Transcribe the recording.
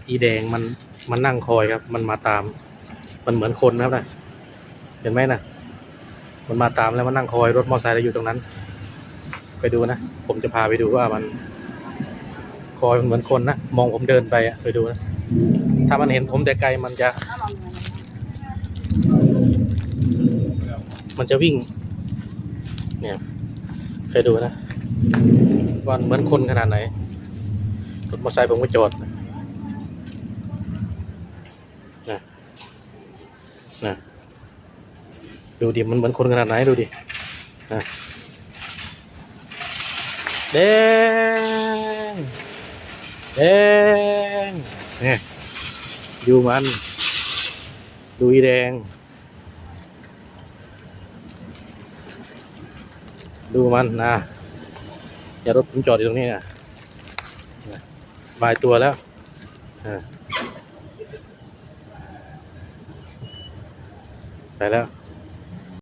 อีแดงมันนั่งคอยครับมันมาตามมันเหมือนคนนะครับนะเห็นไหมนะมันมาตามแล้วมันนั่งคอยรถมอเตอร์ไซค์อยู่ตรงนั้นไปดูนะผมจะพาไปดูว่ามันคอยเหมือนคนนะมองผมเดินไปอะไปดูนะถ้ามันเห็นผมแต่ไกลมันจะวิ่งเนี่ยเคยดูนะว่าเหมือนคนขนาดไหนรถมอเตอร์ไซค์ผมก็จอดนะดูดิมันเหมือนคนขนาดไหนดูดินะแดงแดงเนี่ยดูมันดูอีแดงดูมันนะอย่ารถผมจอดอยู่ตรงนี้นะบายตัวแล้วไปแล้ว